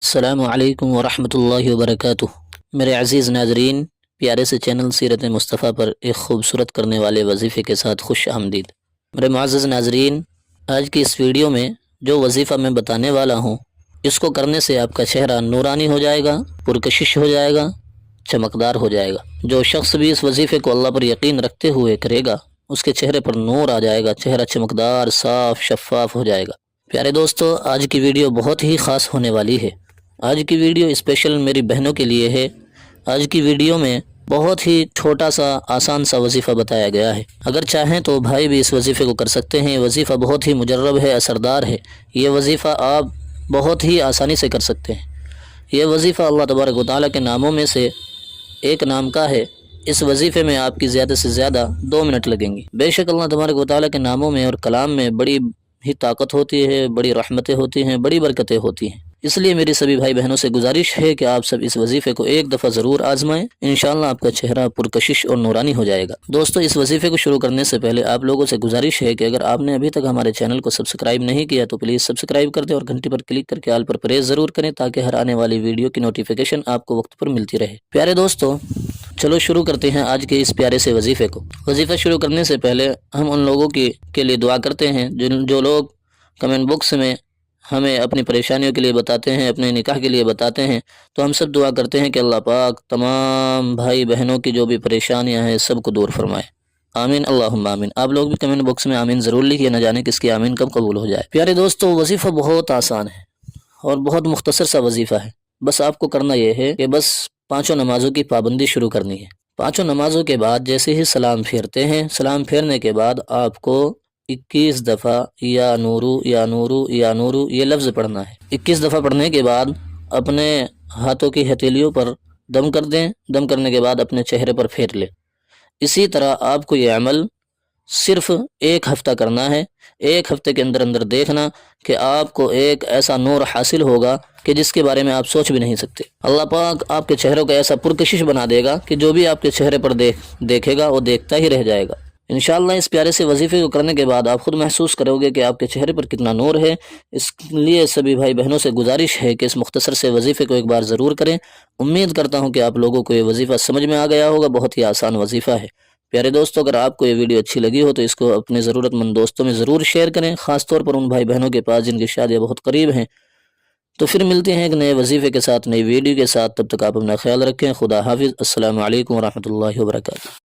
السلام علیکم ورحمۃ اللہ وبرکاتہ۔ میرے عزیز ناظرین، پیارے سے چینل سیرت مصطفیٰ پر ایک خوبصورت کرنے والے وظیفے کے ساتھ خوش آمدید۔ میرے معزز ناظرین، آج کی اس ویڈیو میں جو وظیفہ میں بتانے والا ہوں، اس کو کرنے سے آپ کا چہرہ نورانی ہو جائے گا، پرکشش ہو جائے گا، چمکدار ہو جائے گا۔ جو شخص بھی اس وظیفے کو اللہ پر یقین رکھتے ہوئے کرے گا، اس کے چہرے پر نور آ جائے گا، چہرہ چمکدار، صاف، شفاف ہو جائے گا۔ پیارے دوستو، آج کی ویڈیو بہت ہی خاص ہونے والی ہے۔ آج کی ویڈیو اسپیشل میری بہنوں کے لیے ہے۔ آج کی ویڈیو میں بہت ہی چھوٹا سا آسان سا وظیفہ بتایا گیا ہے۔ اگر چاہیں تو بھائی بھی اس وظیفے کو کر سکتے ہیں۔ یہ وظیفہ بہت ہی مجرب ہے، اثردار ہے۔ یہ وظیفہ آپ بہت ہی آسانی سے کر سکتے ہیں۔ یہ وظیفہ اللہ تبارک و تعالیٰ کے ناموں میں سے ایک نام کا ہے۔ اس وظیفے میں آپ کی زیادہ سے زیادہ 2 منٹ لگیں گی۔ بے شک اللہ تبارک و تعالیٰ کے ناموں میں اور کلام میں بڑی ہی طاقت ہوتی ہے، بڑی رحمتیں ہوتی ہیں، بڑی برکتیں ہوتی ہیں۔ اس لیے میری سبھی بھائی بہنوں سے گزارش ہے کہ آپ سب اس وظیفے کو ایک دفعہ ضرور آزمائیں۔ انشاءاللہ آپ کا چہرہ پرکشش اور نورانی ہو جائے گا۔ دوستو، اس وظیفے کو شروع کرنے سے پہلے آپ لوگوں سے گزارش ہے کہ اگر آپ نے ابھی تک ہمارے چینل کو سبسکرائب نہیں کیا تو پلیز سبسکرائب کر دیں اور گھنٹی پر کلک کر کے آل پر پریس ضرور کریں تاکہ ہر آنے والی ویڈیو کی نوٹیفیکیشن آپ کو وقت پر ملتی رہے۔ پیارے دوستو، چلو شروع کرتے ہیں آج کے اس پیارے سے وظیفے کو۔ وظیفہ شروع کرنے سے پہلے ہم ان لوگوں کے لیے دعا کرتے ہیں جو لوگ کمنٹ باکس میں ہمیں اپنی پریشانیوں کے لیے بتاتے ہیں، اپنے نکاح کے لیے بتاتے ہیں، تو ہم سب دعا کرتے ہیں کہ اللہ پاک تمام بھائی بہنوں کی جو بھی پریشانیاں ہیں سب کو دور فرمائے۔ آمین، اللہم آمین۔ آپ لوگ بھی کمنٹ باکس میں آمین ضرور لکھیے، نہ جانے کس کی آمین کب قبول ہو جائے۔ پیارے دوستو، وظیفہ بہت آسان ہے اور بہت مختصر سا وظیفہ ہے۔ بس آپ کو کرنا یہ ہے کہ بس 5 نمازوں کی پابندی شروع کرنی ہے۔ 5 نمازوں کے بعد جیسے ہی سلام پھیرتے ہیں، سلام پھیرنے کے بعد آپ کو 21 دفعہ یا نورو یا نورو یا نورو یہ لفظ پڑھنا ہے۔ 21 دفعہ پڑھنے کے بعد اپنے ہاتھوں کی ہتھیلیوں پر دم کر دیں۔ دم کرنے کے بعد اپنے چہرے پر پھیر لیں۔ اسی طرح آپ کو یہ عمل صرف 1 ہفتہ کرنا ہے۔ 1 ہفتے کے اندر اندر دیکھنا کہ آپ کو ایک ایسا نور حاصل ہوگا کہ جس کے بارے میں آپ سوچ بھی نہیں سکتے۔ اللہ پاک آپ کے چہروں کو ایسا پرکشش بنا دے گا کہ جو بھی آپ کے چہرے پر دیکھے گا وہ دیکھتا ہی رہ جائے گا۔ انشاءاللہ اس پیارے سے وظیفے کو کرنے کے بعد آپ خود محسوس کرو گے کہ آپ کے چہرے پر کتنا نور ہے۔ اس لیے سبھی بھائی بہنوں سے گزارش ہے کہ اس مختصر سے وظیفے کو ایک بار ضرور کریں۔ امید کرتا ہوں کہ آپ لوگوں کو یہ وظیفہ سمجھ میں آ گیا ہوگا۔ بہت ہی آسان وظیفہ ہے۔ پیارے دوستو، اگر آپ کو یہ ویڈیو اچھی لگی ہو تو اس کو اپنے ضرورت مند دوستوں میں ضرور شیئر کریں، خاص طور پر ان بھائی بہنوں کے پاس جن کی شادیاں بہت قریب ہیں۔ تو پھر ملتے ہیں ایک نئے وظیفے کے ساتھ، نئی ویڈیو کے ساتھ۔ تب تک آپ اپنا خیال رکھیں۔ خدا حافظ۔ السلام علیکم ورحمۃ اللہ وبرکاتہ۔